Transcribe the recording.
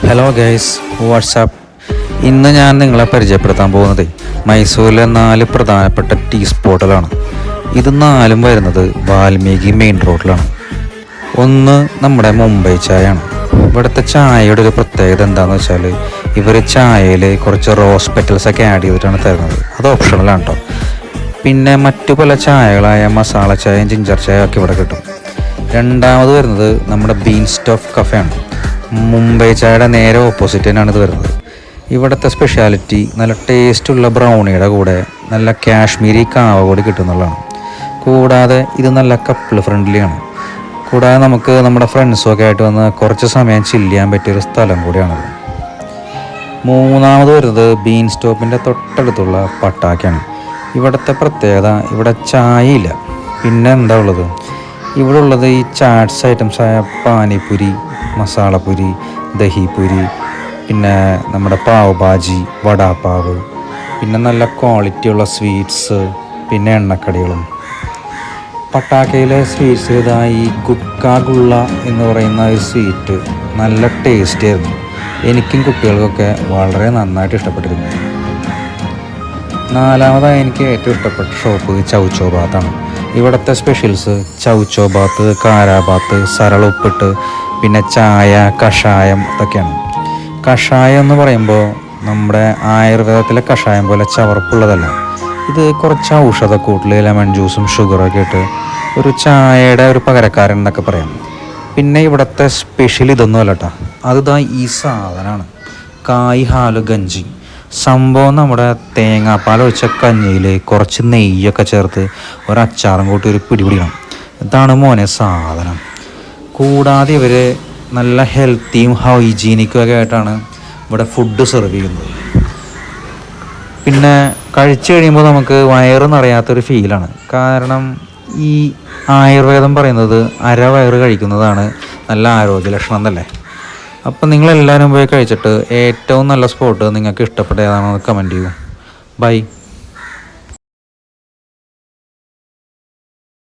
Hello guys, WhatsApp. ഇന്ന് ഞാൻ നിങ്ങളെ പരിചയപ്പെടുത്താൻ പോകുന്നത് മൈസൂരിലെ 4 പ്രധാനപ്പെട്ട ടീ സ്പോട്ടുകളാണ്. ഇത് 4ഉം വരുന്നത് വാൽമീകി മെയിൻ റോഡിലാണ്. ഒന്ന് നമ്മുടെ മുംബൈ ചായയാണ്. ഇവിടുത്തെ ചായയുടെ ഒരു പ്രത്യേകത എന്താണെന്ന് വെച്ചാൽ ഇവർ ചായയിൽ കുറച്ച് റോസ് പെറ്റൽസൊക്കെ ആഡ് ചെയ്തിട്ടാണ് തരുന്നത്. അത് ഓപ്ഷണലാണ് കേട്ടോ. പിന്നെ മറ്റു പല ചായകളായ മസാല ചായയും ജിഞ്ചർ ചായയും ഒക്കെ ഇവിടെ കിട്ടും. രണ്ടാമത് വരുന്നത് നമ്മുടെ ബീൻ സ്റ്റോഫ് കഫേയാണ്. മുംബൈ ചായയുടെ നേരെ ഓപ്പോസിറ്റ് തന്നെയാണ് ഇത് വരുന്നത്. ഇവിടുത്തെ സ്പെഷ്യാലിറ്റി നല്ല ടേസ്റ്റുള്ള ബ്രൗണിയുടെ കൂടെ നല്ല കാശ്മീരി കാവ കൂടി കിട്ടുന്നുള്ളതാണ്. കൂടാതെ ഇത് നല്ല കപ്പിൾ ഫ്രണ്ട്ലിയാണ്. കൂടാതെ നമുക്ക് നമ്മുടെ ഫ്രണ്ട്സുമൊക്കെ ആയിട്ട് വന്ന് കുറച്ച് സമയം ചില്ല് ചെയ്യാൻ പറ്റിയൊരു സ്ഥലം കൂടിയാണത്. മൂന്നാമത് വരുന്നത് ബീൻ സ്റ്റോപ്പിൻ്റെ തൊട്ടടുത്തുള്ള പട്ടാക്കയാണ്. ഇവിടുത്തെ പ്രത്യേകത ഇവിടെ ചായയില്ല. പിന്നെ എന്താ ഉള്ളത്, ഇവിടെ ഉള്ളത് ഈ ചാറ്റ്സ് ഐറ്റംസായ പാനിപൂരി, മസാലപ്പൂരി, ദഹിപൂരി, പിന്നെ നമ്മുടെ പാവ് ഭാജി, വടാപ്പാവ്, പിന്നെ നല്ല ക്വാളിറ്റിയുള്ള സ്വീറ്റ്സ്, പിന്നെ എണ്ണക്കടികളും. പട്ടാക്കയിലെ സ്വീറ്റ്സ് ഇതായി ഗുഡ്കാഗുള്ള എന്ന് പറയുന്ന ഒരു സ്വീറ്റ് നല്ല ടേസ്റ്റ് ആയിരുന്നു. എനിക്കും കുട്ടികൾക്കൊക്കെ വളരെ നന്നായിട്ട് ഇഷ്ടപ്പെട്ടിരുന്നു. നാലാമതായി എനിക്ക് ഏറ്റവും ഇഷ്ടപ്പെട്ട ഷോപ്പ് ചൗച്ചോ ബാത്താണ്. ഇവിടുത്തെ സ്പെഷ്യൽസ് ചൗച്ചോ ബാത്ത്, കാരാബാത്ത്, സരള ഉപ്പിട്ട്, പിന്നെ ചായ, കഷായം ഇതൊക്കെയാണ്. കഷായം എന്ന് പറയുമ്പോൾ നമ്മുടെ ആയുർവേദത്തിലെ കഷായം പോലെ ചവർപ്പുള്ളതല്ല. ഇത് കുറച്ച് ഔഷധക്കൂട്ടിൽ ലെമൺ ജ്യൂസും ഷുഗറൊക്കെ ഇട്ട് ഒരു ചായയുടെ ഒരു പകരക്കാരൻ എന്നൊക്കെ പറയാം. പിന്നെ ഇവിടുത്തെ സ്പെഷ്യൽ ഇതൊന്നും അല്ല കേട്ടോ, അതിതാ ഈ സാധനമാണ്, കായ് ഹാലു ഗഞ്ചി. സംഭവം നമ്മുടെ തേങ്ങാപ്പാൽ ഒഴിച്ച കഞ്ഞിയിൽ കുറച്ച് നെയ്യൊക്കെ ചേർത്ത് ഒരച്ചാറും കൂട്ടി ഒരു പിടിപിടിക്കണം. ഇതാണ് മോനെ സാധനം. കൂടാതെ ഇവർ നല്ല ഹെൽത്തിയും ഹൈജീനിക്കും ഒക്കെ ആയിട്ടാണ് ഇവിടെ ഫുഡ് സെർവ് ചെയ്യുന്നത്. പിന്നെ കഴിച്ചു കഴിയുമ്പോൾ നമുക്ക് വയറ് നിറയാത്തൊരു ഫീലാണ്. കാരണം ഈ ആയുർവേദം പറയുന്നത് അരവയറ് കഴിക്കുന്നതാണ് നല്ല ആരോഗ്യ ലക്ഷണം എന്നല്ലേ. അപ്പം നിങ്ങളെല്ലാവരും പോയി കഴിച്ചിട്ട് ഏറ്റവും നല്ല സ്പോട്ട് നിങ്ങൾക്ക് ഇഷ്ടപ്പെട്ട ഏതാണെന്ന് കമൻറ്റ് ചെയ്യൂ. ബൈ.